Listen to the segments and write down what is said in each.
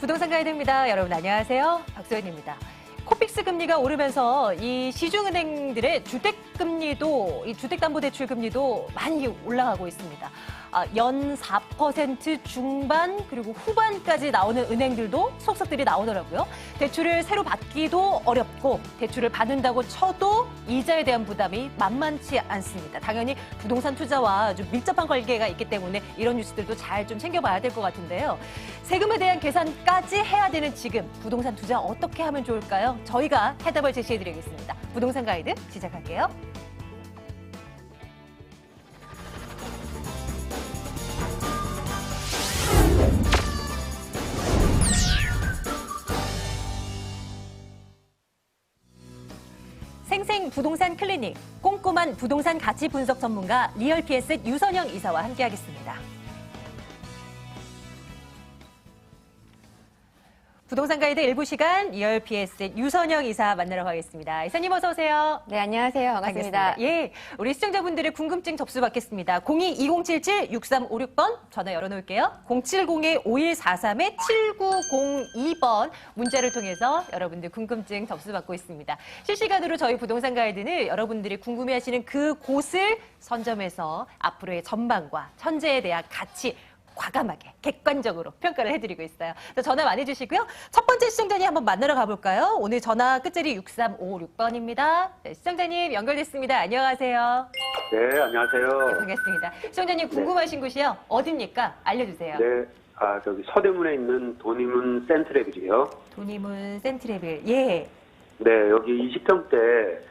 부동산 가이드입니다. 여러분 안녕하세요. 박소연입니다. 코픽스 금리가 오르면서 이 시중은행들의 주택금리도, 이 주택담보대출 금리도 많이 올라가고 있습니다. 연 4% 중반 그리고 후반까지 나오는 은행들도 속속들이 나오더라고요. 대출을 새로 받기도 어렵고 대출을 받는다고 쳐도 이자에 대한 부담이 만만치 않습니다. 당연히 부동산 투자와 좀 밀접한 관계가 있기 때문에 이런 뉴스들도 잘 좀 챙겨봐야 될 것 같은데요. 세금에 대한 계산까지 해야 되는 지금 부동산 투자 어떻게 하면 좋을까요? 저희가 해답을 제시해드리겠습니다. 부동산 가이드 시작할게요. 생생 부동산 클리닉, 꼼꼼한 부동산 가치 분석 전문가 리얼PS의 유선영 이사와 함께하겠습니다. 부동산 가이드 일부 시간 리얼PS의 유선영 이사 만나러 가겠습니다. 이사님 어서 오세요. 네, 안녕하세요. 반갑습니다. 예, 우리 시청자분들의 궁금증 접수 받겠습니다. 02-2077-6356번 전화 열어놓을게요. 070-5143-7902번 문자를 통해서 여러분들 궁금증 접수 받고 있습니다. 실시간으로 저희 부동산 가이드는 여러분들이 궁금해하시는 그 곳을 선점해서 앞으로의 전망과 현재에 대한 가치 과감하게 객관적으로 평가를 해드리고 있어요. 전화 많이 주시고요. 첫 번째 시청자님 한번 만나러 가볼까요? 오늘 전화 끝자리 6356번입니다. 네, 시청자님 연결됐습니다. 안녕하세요. 네, 안녕하세요. 네, 반갑습니다. 시청자님 궁금하신 곳이요? 어딥니까? 알려주세요. 네, 저기 서대문에 있는 도니문 센트레빌이요. 도니문 센트레빌. 예. 네, 여기 20평대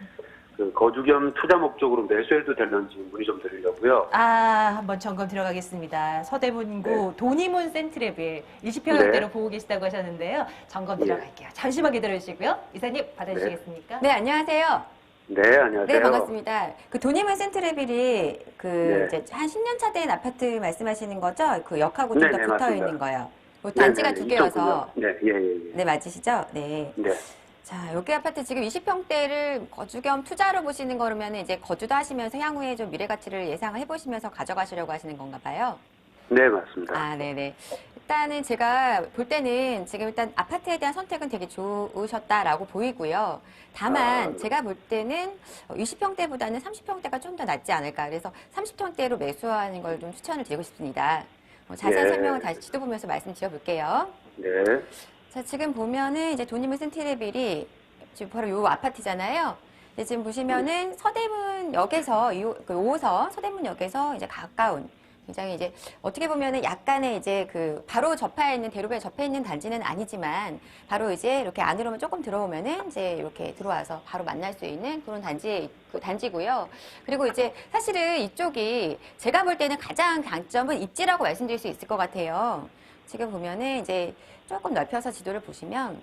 그 거주 겸 투자 목적으로 매수해도 되는지 문의 좀 드리려고요. 한번 점검 들어가겠습니다. 서대문구 도니문 센트레빌 20평대로 보고 계시다고 하셨는데요. 점검 들어갈게요. 잠시만 기다려주시고요. 이사님 받아주시겠습니까? 네, 안녕하세요. 네, 안녕하세요. 네, 반갑습니다. 그 도니문 센트레빌이 이제 한 10년 차 된 아파트 말씀하시는 거죠? 그 역하고 좀 더 붙어 맞습니다. 있는 거요. 단지가 두 개여서. 네, 예. 네, 맞으시죠? 네. 네. 자, 여기 아파트 지금 20평대를 거주 겸 투자로 보시는 거면 이제 거주도 하시면서 향후에 좀 미래 가치를 예상을 해보시면서 가져가시려고 하시는 건가 봐요. 네, 맞습니다. 네네. 일단은 제가 볼 때는 지금 일단 아파트에 대한 선택은 되게 좋으셨다라고 보이고요. 다만 제가 볼 때는 20평대보다는 30평대가 좀 더 낫지 않을까. 그래서 30평대로 매수하는 걸 좀 추천을 드리고 싶습니다. 자세한 설명을 다시 지도 보면서 말씀드려볼게요. 네. 자, 지금 보면은 이제 도니문 센트레빌이 지금 바로 요 아파트잖아요. 근데 지금 보시면은 서대문역에서 5호선 서대문역에서 이제 가까운 굉장히 이제 어떻게 보면은 약간의 이제 그 바로 접해 있는 대로변에 접해 있는 단지는 아니지만 바로 이제 이렇게 안으로만 조금 들어오면은 이제 이렇게 들어와서 바로 만날 수 있는 그런 단지고요. 그리고 이제 사실은 이쪽이 제가 볼 때는 가장 강점은 입지라고 말씀드릴 수 있을 것 같아요. 지금 보면은 이제 조금 넓혀서 지도를 보시면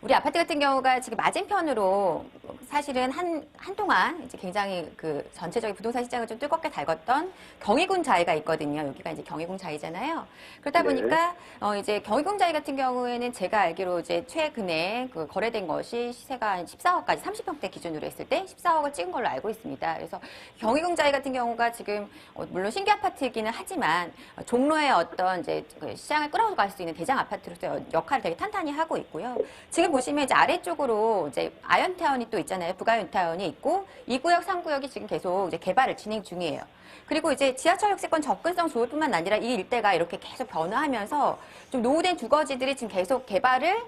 우리 아파트 같은 경우가 지금 맞은편으로 사실은 한동안 이제 굉장히 그 전체적인 부동산 시장을 좀 뜨겁게 달궜던 경희군 자이가 있거든요. 여기가 이제 경희군 자이잖아요. 그러다 보니까 이제 경희군 자이 같은 경우에는 제가 알기로 이제 최근에 그 거래된 것이 시세가 한 14억까지 30평대 기준으로 했을 때 14억을 찍은 걸로 알고 있습니다. 그래서 경희군 자이 같은 경우가 지금 물론 신규 아파트이기는 하지만 종로의 어떤 이제 그 시장을 끌어갈 수 있는 대장 아파트로서 역할을 되게 탄탄히 하고 있고요. 지금 보시면 이제 아래쪽으로 이제 아현타운이 또 있잖아요. 북아현타운이 있고 2구역, 3구역이 지금 계속 이제 개발을 진행 중이에요. 그리고 이제 지하철 역세권 접근성 좋을 뿐만 아니라 이 일대가 이렇게 계속 변화하면서 좀 노후된 주거지들이 지금 계속 개발을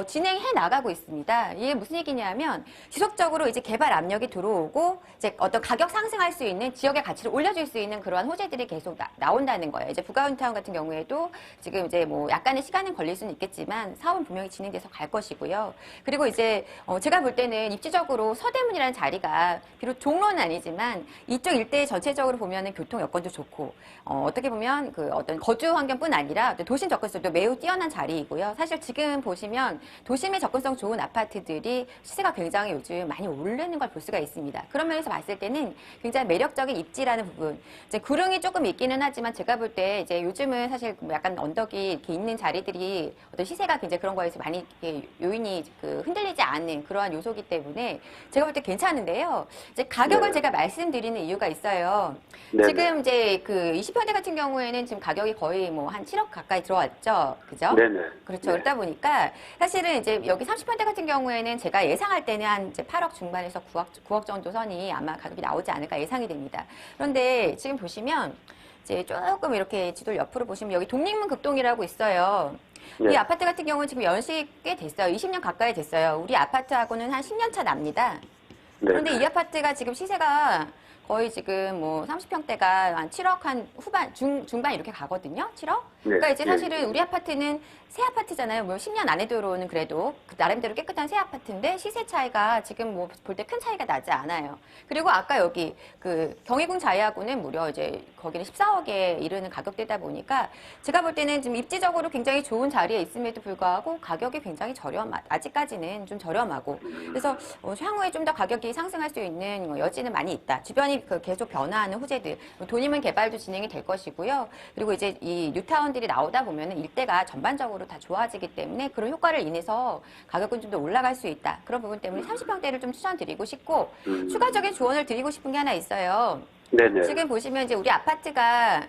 진행해 나가고 있습니다. 이게 무슨 얘기냐면 지속적으로 이제 개발 압력이 들어오고 이제 어떤 가격 상승할 수 있는 지역의 가치를 올려줄 수 있는 그러한 호재들이 계속 나온다는 거예요. 이제 북아운타운 같은 경우에도 지금 이제 뭐 약간의 시간은 걸릴 수는 있겠지만 사업은 분명히 진행돼서 갈 것이고요. 그리고 이제 제가 볼 때는 입지적으로 서대문이라는 자리가 비록 종로는 아니지만 이쪽 일대 전체적으로 보면은 교통 여건도 좋고 어떻게 보면 그 어떤 거주 환경뿐 아니라 도심 접근성도 매우 뛰어난 자리이고요. 사실 지금 보시면 보시면 도심에 접근성 좋은 아파트들이 시세가 굉장히 요즘 많이 오르는 걸 볼 수가 있습니다. 그런 면에서 봤을 때는 굉장히 매력적인 입지라는 부분. 이제 구릉이 조금 있기는 하지만 제가 볼 때 이제 요즘은 사실 뭐 약간 언덕이 이렇게 있는 자리들이 어떤 시세가 굉장히 그런 거에서 많이 이렇게 요인이 그 흔들리지 않는 그러한 요소기 때문에 제가 볼 때 괜찮은데요. 이제 가격을 네. 제가 말씀드리는 이유가 있어요. 네네. 지금 이제 그 20평대 같은 경우에는 지금 가격이 거의 뭐 한 7억 가까이 들어왔죠. 그죠? 네네. 그렇죠. 네. 그러다 보니까 사실은 이제 여기 30평대 같은 경우에는 제가 예상할 때는 한 이제 8억 중반에서 9억 정도 선이 아마 가격이 나오지 않을까 예상이 됩니다. 그런데 지금 보시면 이제 조금 이렇게 지도를 옆으로 보시면 여기 독립문 극동이라고 있어요. 네. 이 아파트 같은 경우는 지금 연식이 꽤 됐어요. 20년 가까이 됐어요. 우리 아파트하고는 한 10년 차 납니다. 네. 그런데 이 아파트가 지금 시세가 거의 지금 뭐 30평대가 한 7억 한 후반, 중반 이렇게 가거든요. 7억? 그러니까 이제 네. 사실은 우리 아파트는 새 아파트잖아요. 뭐 10년 안에 들어오는 그래도 그 나름대로 깨끗한 새 아파트인데 시세 차이가 지금 뭐 볼 때 큰 차이가 나지 않아요. 그리고 아까 여기 그 경희궁 자이하고는 무려 이제 거기는 14억에 이르는 가격대다 보니까 제가 볼 때는 지금 입지적으로 굉장히 좋은 자리에 있음에도 불구하고 가격이 굉장히 아직까지는 좀 저렴하고 그래서 향후에 좀 더 가격이 상승할 수 있는 여지는 많이 있다. 주변이 계속 변화하는 호재들, 돈이면 개발도 진행이 될 것이고요. 그리고 이제 이 뉴타운들이 나오다 보면은 일대가 전반적으로 다 좋아지기 때문에 그런 효과를 인해서 가격은 좀 더 올라갈 수 있다. 그런 부분 때문에 30평대를 좀 추천드리고 싶고 추가적인 조언을 드리고 싶은 게 하나 있어요. 네네. 지금 보시면 이제 우리 아파트가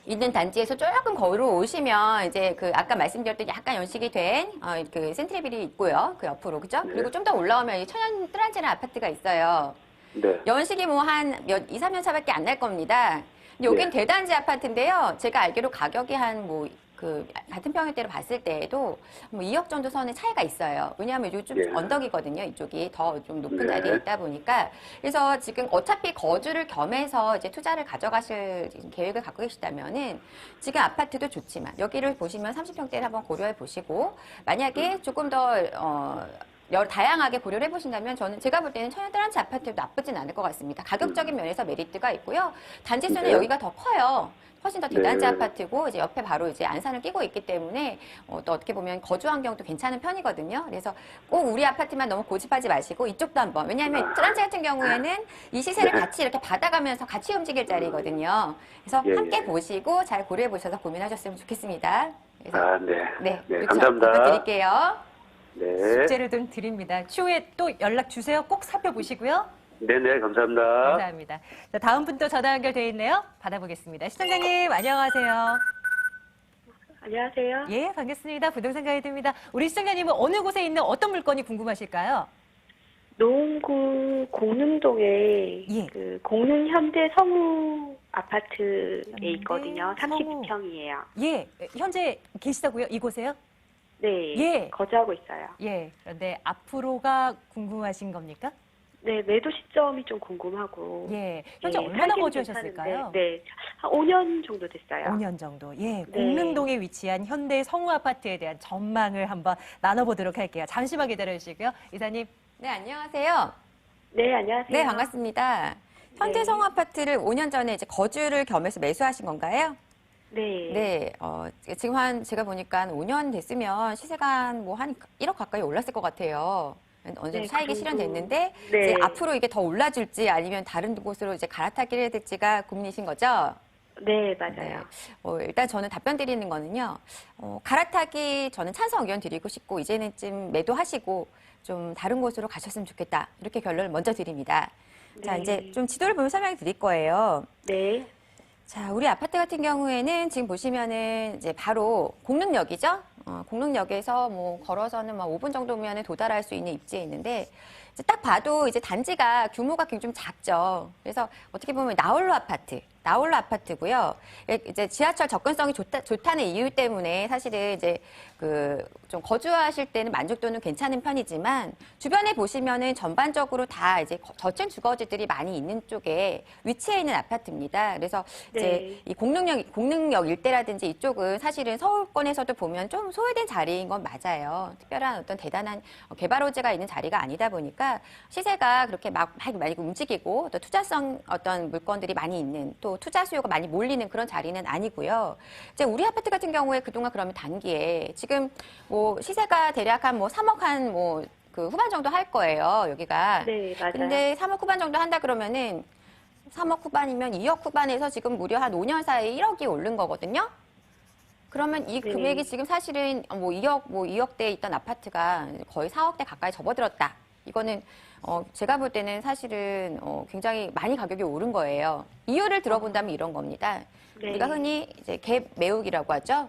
있는 단지에서 조금 거리로 오시면 이제 그 아까 말씀드렸던 약간 연식이 된 그 센트레빌이 있고요. 그 옆으로 그죠? 네. 그리고 좀 더 올라오면 이 천연 뜨란지라는 아파트가 있어요. 네. 연식이 뭐 한 2, 3년 차밖에 안 날 겁니다. 근데 여긴 네. 대단지 아파트인데요. 제가 알기로 가격이 한 뭐 그 같은 평형대로 봤을 때에도 뭐 2억 정도 선의 차이가 있어요. 왜냐하면 요즘 예. 언덕이거든요. 이쪽이 더 좀 높은 네. 자리에 있다 보니까. 그래서 지금 어차피 거주를 겸해서 이제 투자를 가져가실 계획을 갖고 계시다면은 지금 아파트도 좋지만 여기를 보시면 30평대를 한번 고려해 보시고 만약에 조금 더 다양하게 고려를 해보신다면 저는 제가 볼 때는 천연뜨란지 아파트도 나쁘진 않을 것 같습니다. 가격적인 면에서 메리트가 있고요. 단지 수는 네. 여기가 더 커요. 훨씬 더 대단지 네. 아파트고 이제 옆에 바로 이제 안산을 끼고 있기 때문에 또 어떻게 보면 거주 환경도 괜찮은 편이거든요. 그래서 꼭 우리 아파트만 너무 고집하지 마시고 이쪽도 한번 왜냐하면 뜨란지 같은 경우에는 이 시세를 네. 같이 이렇게 받아가면서 같이 움직일 자리거든요. 그래서 예, 함께 예. 보시고 잘 고려해 보셔서 고민하셨으면 좋겠습니다. 그래서 아, 네. 네, 네, 요청 감사합니다. 부탁드릴게요. 네. 숙제를 좀 드립니다. 추후에 또 연락 주세요. 꼭 살펴보시고요. 네네, 감사합니다. 감사합니다. 자, 다음 분 또 전화 연결돼 있네요. 받아보겠습니다. 시청자님 안녕하세요. 안녕하세요. 예, 반갑습니다. 부동산 가이드입니다. 우리 시청자님은 어느 곳에 있는 어떤 물건이 궁금하실까요? 노원구 공릉동에 예. 그 공릉 현대 성우 아파트에 현대 있거든요. 성우. 30평이에요. 예, 현재 계시다고요? 이곳에요? 네. 예. 거주하고 있어요. 예, 그런데 앞으로가 궁금하신 겁니까? 네, 매도 시점이 좀 궁금하고. 예, 현재 네, 얼마나 살기는 거주하셨을까요? 괜찮은데, 네, 한 5년 정도 됐어요. 5년 정도. 예, 네. 공릉동에 위치한 현대 성우 아파트에 대한 전망을 한번 나눠보도록 할게요. 잠시만 기다려주시고요. 이사님. 네, 안녕하세요. 네, 안녕하세요. 네, 반갑습니다. 현대 네. 성우 아파트를 5년 전에 이제 거주를 겸해서 매수하신 건가요? 네. 네, 지금 제가 보니까 한 5년 됐으면 시세가 한 1억 가까이 올랐을 것 같아요. 어느 정도 네, 차익이 그 실현됐는데, 정도. 네. 이제 앞으로 이게 더 올라줄지 아니면 다른 곳으로 이제 갈아타기를 해야 될지가 고민이신 거죠? 네, 맞아요. 일단 저는 답변 드리는 거는요, 갈아타기 저는 찬성 의견 드리고 싶고, 이제는 좀 매도하시고, 좀 다른 곳으로 가셨으면 좋겠다. 이렇게 결론을 먼저 드립니다. 자, 네. 이제 좀 지도를 보면 설명을 드릴 거예요. 네. 자, 우리 아파트 같은 경우에는 지금 보시면은 이제 바로 공릉역이죠? 공릉역에서 뭐 걸어서는 막 5분 정도면 도달할 수 있는 입지에 있는데, 이제 딱 봐도 이제 단지가 규모가 굉장히 좀 작죠. 그래서 어떻게 보면 나홀로 아파트고요. 이제 지하철 접근성이 좋다는 이유 때문에 사실은 이제 그 좀 거주하실 때는 만족도는 괜찮은 편이지만 주변에 보시면은 전반적으로 다 이제 저층 주거지들이 많이 있는 쪽에 위치해 있는 아파트입니다. 그래서 이제 네. 이 공릉역 일대라든지 이쪽은 사실은 서울권에서도 보면 좀 소외된 자리인 건 맞아요. 특별한 어떤 대단한 개발 호재가 있는 자리가 아니다 보니까 시세가 그렇게 막 많이 움직이고 또 투자성 어떤 물건들이 많이 있는 또 또 투자 수요가 많이 몰리는 그런 자리는 아니고요. 이제 우리 아파트 같은 경우에 그동안 그러면 단기에 지금 뭐 시세가 대략 한 뭐 3억 한 뭐 그 후반 정도 할 거예요, 여기가. 네, 맞아요. 근데 3억 후반 정도 한다 그러면은 3억 후반이면 2억 후반에서 지금 무려 한 5년 사이에 1억이 오른 거거든요. 그러면 이 네. 금액이 지금 사실은 뭐 2억대에 있던 아파트가 거의 4억대 가까이 접어들었다. 이거는 제가 볼 때는 사실은 굉장히 많이 가격이 오른 거예요. 이유를 들어본다면 이런 겁니다. 네. 우리가 흔히 이제 갭 매우기라고 하죠.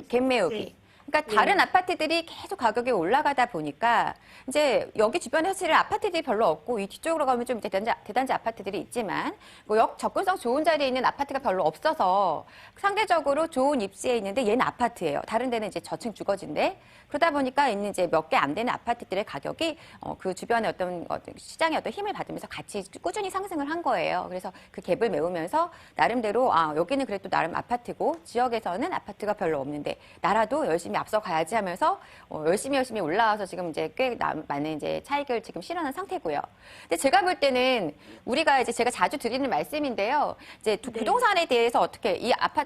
갭 매우기. 네. 그러니까 다른 아파트들이 계속 가격이 올라가다 보니까 이제 여기 주변에 사실 아파트들이 별로 없고 이 뒤쪽으로 가면 좀 대단지 아파트들이 있지만 뭐 역 접근성 좋은 자리에 있는 아파트가 별로 없어서 상대적으로 좋은 입지에 있는데 얘는 아파트예요. 다른 데는 이제 저층 주거지인데 그러다 보니까 있는 이제 몇 개 안 되는 아파트들의 가격이 그 주변의 어떤 시장의 어떤 힘을 받으면서 같이 꾸준히 상승을 한 거예요. 그래서 그 갭을 메우면서 나름대로 여기는 그래도 나름 아파트고 지역에서는 아파트가 별로 없는데 나라도 열심히 앞서가야지 하면서 열심히 올라와서 지금 이제 꽤 많은 이제 차익을 지금 실현한 상태고요. 근데 제가 볼 때는 우리가 이제 제가 자주 드리는 말씀인데요. 이제 부동산에 대해서 어떻게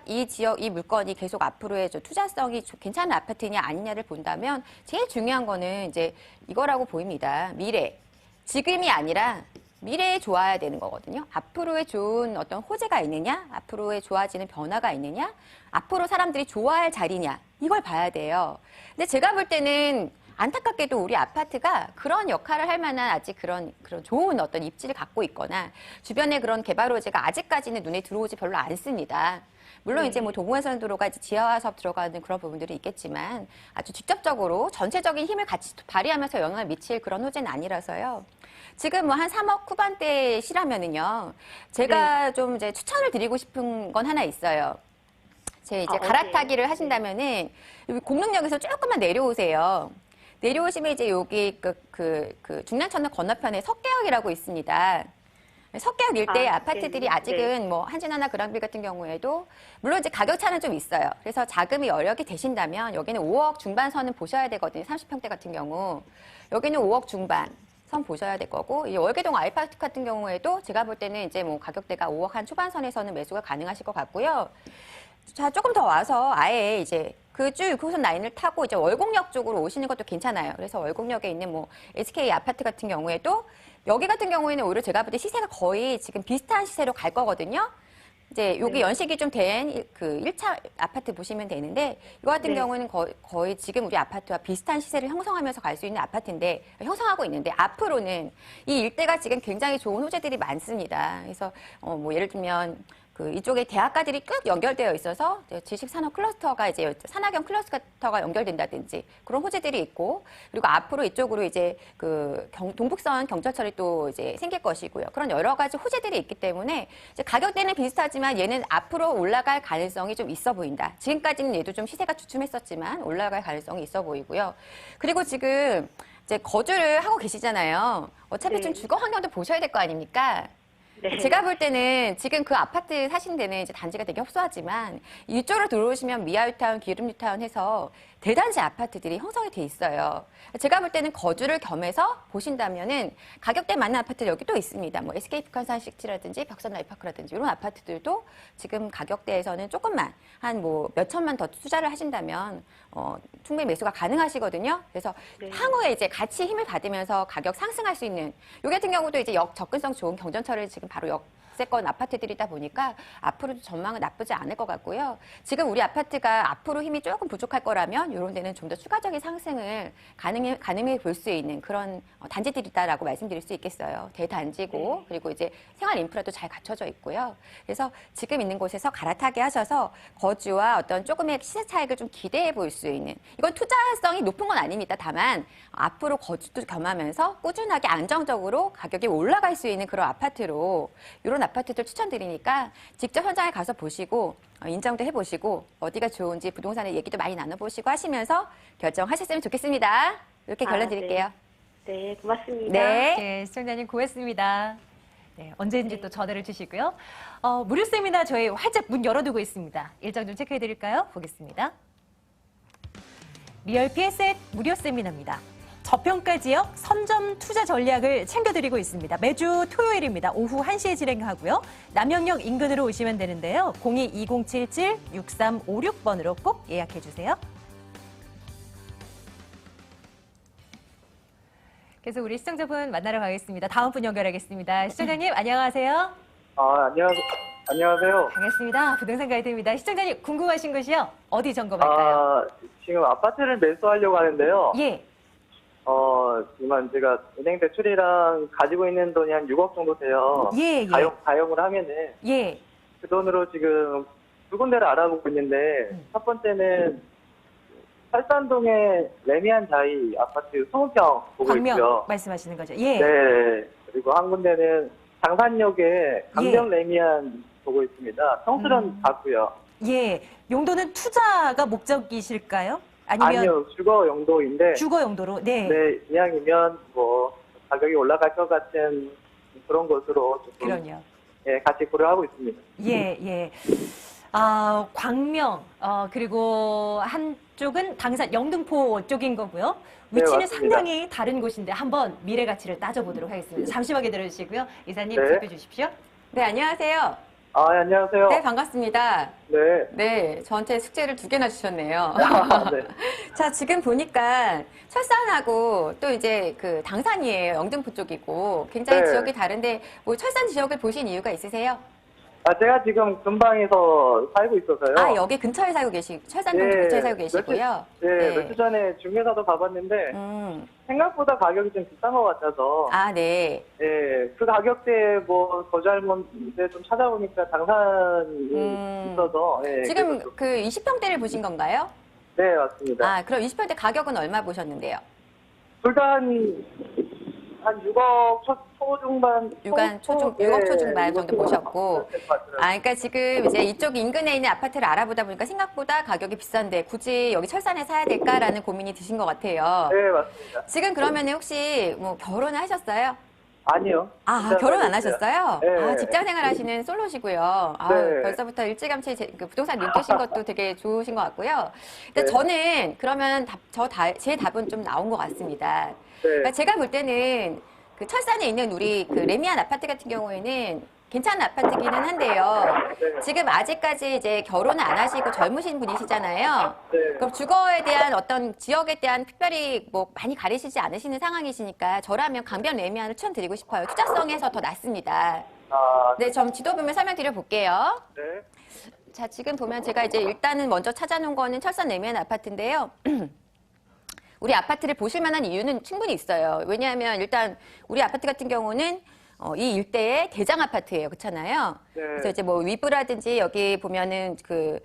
이 지역 이 물건이 계속 앞으로의 투자성이 괜찮은 아파트냐 아니냐를 본다면 제일 중요한 거는 이제 이거라고 보입니다. 미래. 지금이 아니라 미래에 좋아야 되는 거거든요. 앞으로의 좋은 어떤 호재가 있느냐, 앞으로의 좋아지는 변화가 있느냐, 앞으로 사람들이 좋아할 자리냐, 이걸 봐야 돼요. 근데 제가 볼 때는 안타깝게도 우리 아파트가 그런 역할을 할 만한 아직 그런 좋은 어떤 입지를 갖고 있거나 주변에 그런 개발 호재가 아직까지는 눈에 들어오지 별로 않습니다. 물론 이제 뭐 도봉해선 도로가 이제 지하 사업 들어가는 그런 부분들이 있겠지만 아주 직접적으로 전체적인 힘을 같이 발휘하면서 영향을 미칠 그런 호재는 아니라서요. 지금 뭐 한 3억 후반대 시라면은요. 제가 좀 이제 추천을 드리고 싶은 건 하나 있어요. 제 이제 갈아타기를 하신다면은 여기 공릉역에서 조금만 내려오세요. 내려오시면 이제 여기 그 중랑천역 건너편에 석계역이라고 있습니다. 석계역 일대의 아파트들이 네. 아직은 뭐 한진하나 그랑빌 같은 경우에도 물론 이제 가격 차는 좀 있어요. 그래서 자금이 여력이 되신다면 여기는 5억 중반 선은 보셔야 되거든요. 30평대 같은 경우. 여기는 5억 중반 선 보셔야 될 거고 이 월계동 아이파트 같은 경우에도 제가 볼 때는 이제 뭐 가격대가 5억 한 초반선에서는 매수가 가능하실 것 같고요. 자, 조금 더 와서 아예 이제 그 쭉 6호선 라인을 타고 이제 월곡역 쪽으로 오시는 것도 괜찮아요. 그래서 월곡역에 있는 뭐 SK 아파트 같은 경우에도 여기 같은 경우에는 오히려 제가 볼 때 시세가 거의 지금 비슷한 시세로 갈 거거든요. 이제 여기 연식이 좀 된 그 1차 아파트 보시면 되는데 이거 같은 경우는 거의 지금 우리 아파트와 비슷한 시세를 형성하면서 갈 수 있는 아파트인데 형성하고 있는데 앞으로는 이 일대가 지금 굉장히 좋은 호재들이 많습니다. 그래서 뭐 예를 들면 그 이쪽에 대학가들이 쭉 연결되어 있어서 지식 산업 클러스터가 이제 산학연 클러스터가 연결된다든지 그런 호재들이 있고 그리고 앞으로 이쪽으로 이제 그 동북선 경철철이 또 이제 생길 것이고요. 그런 여러 가지 호재들이 있기 때문에 이제 가격대는 비슷하지만 얘는 앞으로 올라갈 가능성이 좀 있어 보인다. 지금까지는 얘도 좀 시세가 주춤했었지만 올라갈 가능성이 있어 보이고요. 그리고 지금 이제 거주를 하고 계시잖아요. 어차피 좀 주거 환경도 보셔야 될 거 아닙니까? 네. 제가 볼 때는 지금 그 아파트 사신 데는 이제 단지가 되게 협소하지만 이쪽으로 들어오시면 미아유타운, 기름유타운 해서 대단지 아파트들이 형성이 돼 있어요. 제가 볼 때는 거주를 겸해서 보신다면은 가격대 맞는 아파트 여기 또 있습니다. 뭐 SK 북한산 식지라든지 벽산 라이파크라든지 이런 아파트들도 지금 가격대에서는 조금만 한 뭐 몇 천만 더 투자를 하신다면 충분히 매수가 가능하시거든요. 그래서 향후에 이제 같이 힘을 받으면서 가격 상승할 수 있는 요 같은 경우도 이제 역 접근성 좋은 경전철을 지금 바로 역세권 아파트들이다 보니까 앞으로도 전망은 나쁘지 않을 것 같고요. 지금 우리 아파트가 앞으로 힘이 조금 부족할 거라면 이런 데는 좀 더 추가적인 상승을 가능해 볼 수 있는 그런 단지들이다라고 말씀드릴 수 있겠어요. 대단지고 그리고 이제 생활 인프라도 잘 갖춰져 있고요. 그래서 지금 있는 곳에서 갈아타게 하셔서 거주와 어떤 조금의 시세 차익을 좀 기대해 볼 수 있는 이건 투자성이 높은 건 아닙니다. 다만 앞으로 거주도 겸하면서 꾸준하게 안정적으로 가격이 올라갈 수 있는 그런 아파트로 이런 아파트들 추천드리니까 직접 현장에 가서 보시고 인정도 해보시고 어디가 좋은지 부동산의 얘기도 많이 나눠보시고 하시면서 결정하셨으면 좋겠습니다. 이렇게 결론 드릴게요. 네, 고맙습니다. 네. 네, 시청자님 고맙습니다. 네, 언제든지 또 전화를 주시고요. 무료 세미나 저희 활짝 문 열어두고 있습니다. 일정 좀 체크해 드릴까요? 보겠습니다. 리얼 PS의 무료 세미나입니다. 저평가 지역 선점 투자 전략을 챙겨드리고 있습니다. 매주 토요일입니다. 오후 1시에 진행하고요. 남영역 인근으로 오시면 되는데요. 02-2077-6356번으로 꼭 예약해 주세요. 그래서 우리 시청자분 만나러 가겠습니다. 다음 분 연결하겠습니다. 시청자님 안녕하세요. 안녕하세요. 반갑습니다. 부동산 가이드입니다. 시청자님 궁금하신 것이요? 어디 점검할까요? 지금 아파트를 매수하려고 하는데요. 예. 지금 제가 은행 대출이랑 가지고 있는 돈이 한 6억 정도 돼요. 예, 예. 가용을 하면은 예. 그 돈으로 지금 두 군데를 알아보고 있는데 첫 번째는 설산동의 레미안 자이 아파트 20평 보고 광명 있고요. 말씀하시는 거죠? 예. 네. 그리고 한 군데는 장산역에 강명 레미안 보고 있습니다. 평수는 같고요. 예. 용도는 투자가 목적이실까요? 아니면 아니요, 주거 용도인데. 주거 용도로? 네. 네, 이왕이면 뭐 가격이 올라갈 것 같은 그런 것으로 조금 그럼요. 예, 같이 고려하고 있습니다. 예, 예. 광명, 그리고 한쪽은 당산 영등포 쪽인 거고요. 위치는 맞습니다. 상당히 다른 곳인데 한번 미래 가치를 따져보도록 하겠습니다. 잠시만 기다려 주시고요. 이사님 네. 살펴 주십시오. 네, 안녕하세요. 안녕하세요. 네, 반갑습니다. 네. 네, 저한테 숙제를 2개나 주셨네요. 네. 자, 지금 보니까 철산하고 또 이제 그 당산이에요. 영등포 쪽이고. 굉장히 네. 지역이 다른데 뭐 철산 지역을 보신 이유가 있으세요? 제가 지금 근방에서 살고 있어서요. 여기 근처에 살고 철산동 네, 근처에 살고 계시고요. 며칠 전에 중개사도 가봤는데 생각보다 가격이 좀 비싼 것 같아서 네. 예, 그 가격대에 뭐 거절문데 좀 찾아보니까 당산이 있어서 예, 지금 그래서 좀- 그 20평대를 보신 건가요? 네, 맞습니다. 그럼 20평대 가격은 얼마 보셨는데요? 둘 다 한 6억 초중반. 6억 초중반 정도 보셨고. 그러니까 지금 이제 이쪽 인근에 있는 아파트를 알아보다 보니까 생각보다 가격이 비싼데 굳이 여기 철산에 사야 될까라는 고민이 드신 것 같아요. 네, 맞습니다. 지금 그러면 혹시 뭐 결혼을 하셨어요? 아니요. 결혼 안 하셨어요? 네. 직장 생활 하시는 솔로시고요. 네. 벌써부터 일찌감치 그 부동산 눈 뜨신 것도 되게 좋으신 것 같고요. 근데 네. 저는 그러면 제 답은 좀 나온 것 같습니다. 네. 그러니까 제가 볼 때는 그 철산에 있는 우리 그 레미안 아파트 같은 경우에는 괜찮은 아파트기는 한데요. 네. 지금 아직까지 이제 결혼을 안 하시고 젊으신 분이시잖아요. 네. 그럼 주거에 대한 어떤 지역에 대한 특별히 뭐 많이 가리시지 않으시는 상황이시니까 저라면 강변 레미안을 추천드리고 싶어요. 투자성에서 더 낫습니다. 네, 좀 지도 보면 설명드려 볼게요. 네. 자, 지금 보면 제가 이제 일단은 먼저 찾아놓은 거는 철산 레미안 아파트인데요. 우리 아파트를 보실 만한 이유는 충분히 있어요. 왜냐하면 일단 우리 아파트 같은 경우는 이 일대의 대장 아파트예요. 그렇잖아요. 네. 그래서 이제 뭐 위브라든지 여기 보면은 그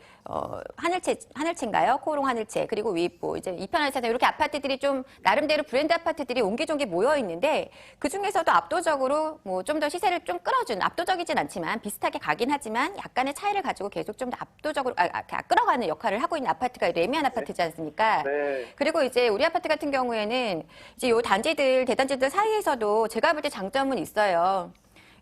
하늘채인가요? 코오롱 하늘채 그리고 위브 이제 이편하에서 이렇게 아파트들이 좀 나름대로 브랜드 아파트들이 옹기종기 모여 있는데 그 중에서도 압도적으로 뭐 좀 더 시세를 좀 끌어준 압도적이진 않지만 비슷하게 가긴 하지만 약간의 차이를 가지고 계속 좀 더 압도적으로 끌어가는 역할을 하고 있는 아파트가 레미안 아파트지 않습니까? 네. 그리고 이제 우리 아파트 같은 경우에는 이제 요 단지들, 대단지들 사이에서도 제가 볼 때 장점은 있어요.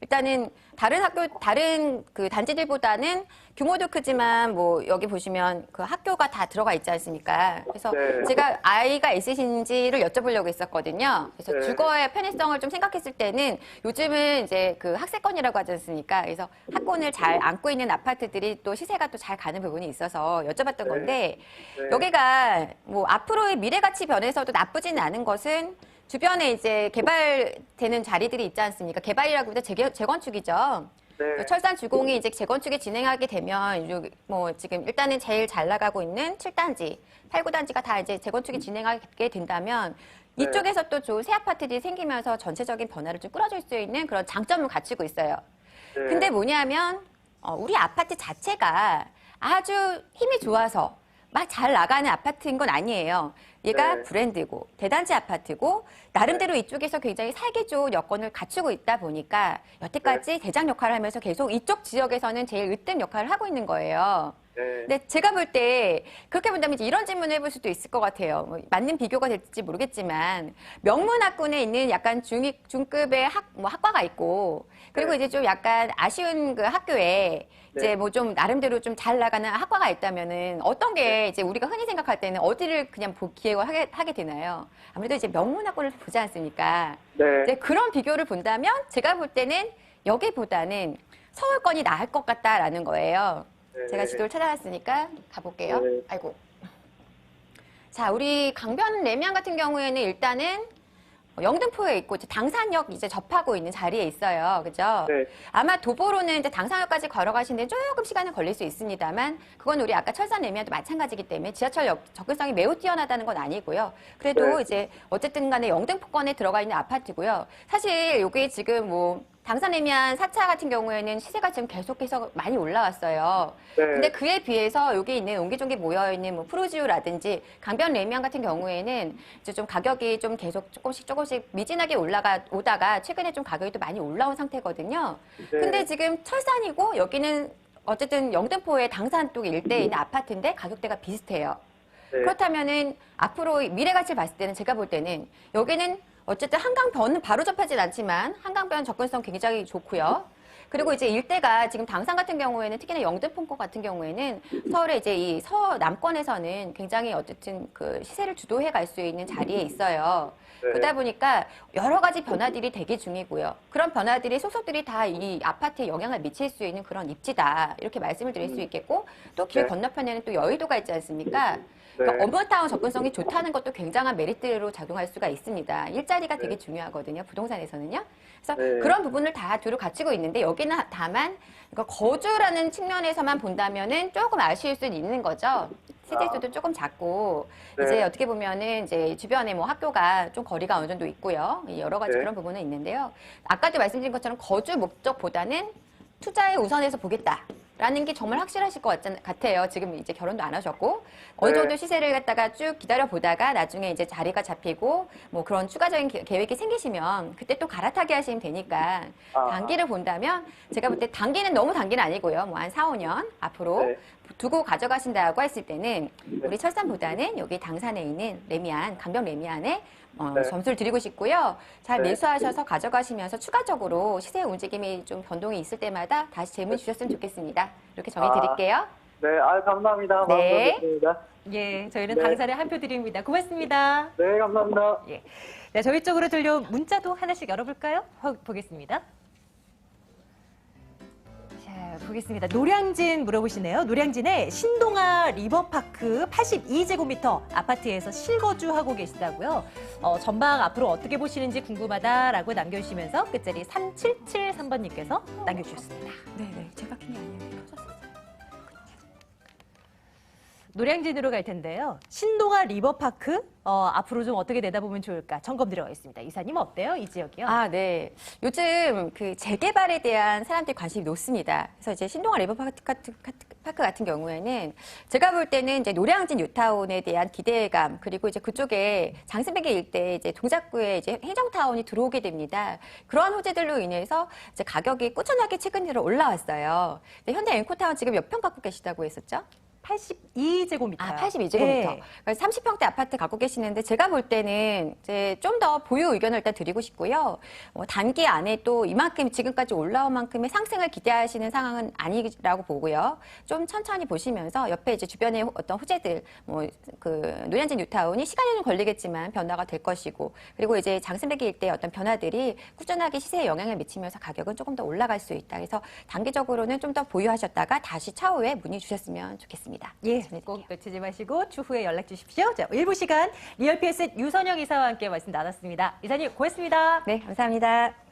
일단은 다른 그 단지들보다는 규모도 크지만 뭐 여기 보시면 그 학교가 다 들어가 있지 않습니까? 그래서 네. 제가 아이가 있으신지를 여쭤보려고 했었거든요. 그래서 네. 주거의 편의성을 좀 생각했을 때는 요즘은 이제 그 학세권이라고 하지 않습니까? 그래서 학군을 잘 안고 있는 아파트들이 또 시세가 또 잘 가는 부분이 있어서 여쭤봤던 건데 네. 여기가 뭐 앞으로의 미래 가치 변에서도 나쁘지는 않은 것은 주변에 이제 개발되는 자리들이 있지 않습니까? 개발이라고 해도 재건축이죠. 네. 철산 주공이 이제 재건축이 진행하게 되면 뭐 지금 일단은 제일 잘 나가고 있는 7단지, 8, 9단지가 다 이제 재건축이 진행하게 된다면 네. 이쪽에서 또 좋은 새 아파트들이 생기면서 전체적인 변화를 좀 끌어줄 수 있는 그런 장점을 갖추고 있어요. 네. 근데 뭐냐면 우리 아파트 자체가 아주 힘이 좋아서 막 잘 나가는 아파트인 건 아니에요. 얘가 네. 브랜드고 대단지 아파트고 나름대로 이쪽에서 굉장히 살기 좋은 여건을 갖추고 있다 보니까 여태까지 대장 역할을 하면서 계속 이쪽 지역에서는 제일 으뜸 역할을 하고 있는 거예요. 네. 네. 근데 제가 볼 때 그렇게 본다면 이제 이런 질문을 해볼 수도 있을 것 같아요. 뭐 맞는 비교가 될지 모르겠지만 명문학군에 있는 약간 중급의 학과가 있고 그리고 네. 이제 좀 약간 아쉬운 그 학교에 이제 뭐 좀 나름대로 좀 잘 나가는 학과가 있다면은 어떤 게 이제 우리가 흔히 생각할 때는 어디를 그냥 기획을 하게 되나요? 아무래도 이제 명문학군을 보지 않습니까? 네. 이제 그런 비교를 본다면 제가 볼 때는 여기보다는 서울권이 나을 것 같다라는 거예요. 네. 제가 지도를 찾아왔으니까 가볼게요. 네. 아이고. 자, 우리 강변 레미안 같은 경우에는 일단은 영등포에 있고 이제 당산역 이제 접하고 있는 자리에 있어요. 그죠? 네. 아마 도보로는 이제 당산역까지 걸어가시는데 조금 시간은 걸릴 수 있습니다만 그건 우리 아까 철산 레미안도 마찬가지이기 때문에 지하철 접근성이 매우 뛰어나다는 건 아니고요. 그래도 네. 이제 어쨌든 간에 영등포권에 들어가 있는 아파트고요. 사실 여기 지금 뭐 당산 레미안 4차 같은 경우에는 시세가 지금 계속해서 많이 올라왔어요. 네. 근데 그에 비해서 여기 있는 옹기종기 모여있는 뭐 푸르지오라든지 강변 레미안 같은 경우에는 이제 좀 가격이 좀 계속 조금씩 미진하게 오다가 최근에 좀 가격이 또 많이 올라온 상태거든요. 네. 근데 지금 철산이고 여기는 어쨌든 영등포의 당산 쪽 일대에 있는 아파트인데 가격대가 비슷해요. 네. 그렇다면은 앞으로 미래 가치를 봤을 때는 제가 볼 때는 여기는 어쨌든 한강변은 바로 접하진 않지만 한강변 접근성 굉장히 좋고요. 그리고 이제 일대가 지금 당산 같은 경우에는 특히나 영등포권 같은 경우에는 서울의 이제 이 서남권에서는 굉장히 어쨌든 그 시세를 주도해 갈 수 있는 자리에 있어요. 네. 그러다 보니까 여러 가지 변화들이 대기 중이고요. 그런 변화들이 속속들이 다 이 아파트에 영향을 미칠 수 있는 그런 입지다. 이렇게 말씀을 드릴 수 있겠고 또 길 네. 건너편에는 또 여의도가 있지 않습니까? 그러니까 어머타운 접근성이 좋다는 것도 굉장한 메리트로 작용할 수가 있습니다. 일자리가 되게 중요하거든요. 부동산에서는요. 그래서 네. 그런 부분을 다 두루 갖추고 있는데 여기는 다만 이거 거주라는 측면에서만 본다면은 조금 아쉬울 수는 있는 거죠. 세대수도 조금 작고 네. 이제 어떻게 보면은 이제 주변에 뭐 학교가 좀 거리가 어느 정도 있고요. 여러 가지 네. 그런 부분은 있는데요. 아까도 말씀드린 것처럼 거주 목적보다는 투자에 우선해서 보겠다라는 게 정말 확실하실 것 같아요. 지금 이제 결혼도 안 하셨고 어느 네. 정도 시세를 갖다가 쭉 기다려 보다가 나중에 이제 자리가 잡히고 뭐 그런 추가적인 계획이 생기시면 그때 또 갈아타게 하시면 되니까 아. 단기를 본다면 제가 볼 때 단기는 너무 단기는 아니고요. 뭐 한 4, 5년 앞으로 네. 두고 가져가신다고 했을 때는 네. 우리 철산보다는 여기 당산에 있는 레미안, 강변 레미안에 네. 점수를 드리고 싶고요. 잘 네. 매수하셔서 가져가시면서 추가적으로 시세 움직임이 좀 변동이 있을 때마다 다시 질문 주셨으면 좋겠습니다. 이렇게 정해 드릴게요. 네. 감사합니다. 네. 감사드립니다. 예, 저희는 네. 당산에 한 표 드립니다. 고맙습니다. 네. 감사합니다. 예. 네, 저희 쪽으로 들려온 문자도 하나씩 열어볼까요? 보겠습니다. 자, 보겠습니다. 노량진 물어보시네요. 노량진의 신동아 리버파크 82제곱미터 아파트에서 실거주하고 계시다고요. 전망 앞으로 어떻게 보시는지 궁금하다라고 남겨주시면서 끝자리 3773번님께서 남겨주셨습니다. 네. 제가 킨 게 아니에요. 터졌어요. 노량진으로 갈 텐데요. 신동아 리버파크 앞으로 좀 어떻게 내다보면 좋을까 점검 들어가 있습니다. 이사님 어때요? 이 지역이요? 네. 요즘 그 재개발에 대한 사람들이 관심이 높습니다. 그래서 이제 신동아 리버파크 같은 경우에는 제가 볼 때는 이제 노량진 뉴타운에 대한 기대감 그리고 이제 그쪽에 장승배기 일대에 이제 동작구에 이제 행정타운이 들어오게 됩니다. 그러한 호재들로 인해서 이제 가격이 꾸준하게 최근 들어 올라왔어요. 현재 앵코타운 지금 몇 평 갖고 계시다고 했었죠? 82제곱미터. 82제곱미터. 네. 30평대 아파트 갖고 계시는데 제가 볼 때는 이제 좀 더 보유 의견을 일단 드리고 싶고요. 단기 안에 또 이만큼 지금까지 올라온 만큼의 상승을 기대하시는 상황은 아니라고 보고요. 좀 천천히 보시면서 옆에 이제 주변의 어떤 호재들, 그 노량진 뉴타운이 시간이 좀 걸리겠지만 변화가 될 것이고, 그리고 이제 장승배기 일대의 어떤 변화들이 꾸준하게 시세에 영향을 미치면서 가격은 조금 더 올라갈 수 있다. 그래서 단기적으로는 좀 더 보유하셨다가 다시 차후에 문의 주셨으면 좋겠습니다. 예, 전해드릴게요. 꼭 놓치지 마시고 추후에 연락 주십시오. 자, 일부 시간 리얼PS의 유선영 이사와 함께 말씀 나눴습니다. 이사님 고맙습니다. 네, 감사합니다.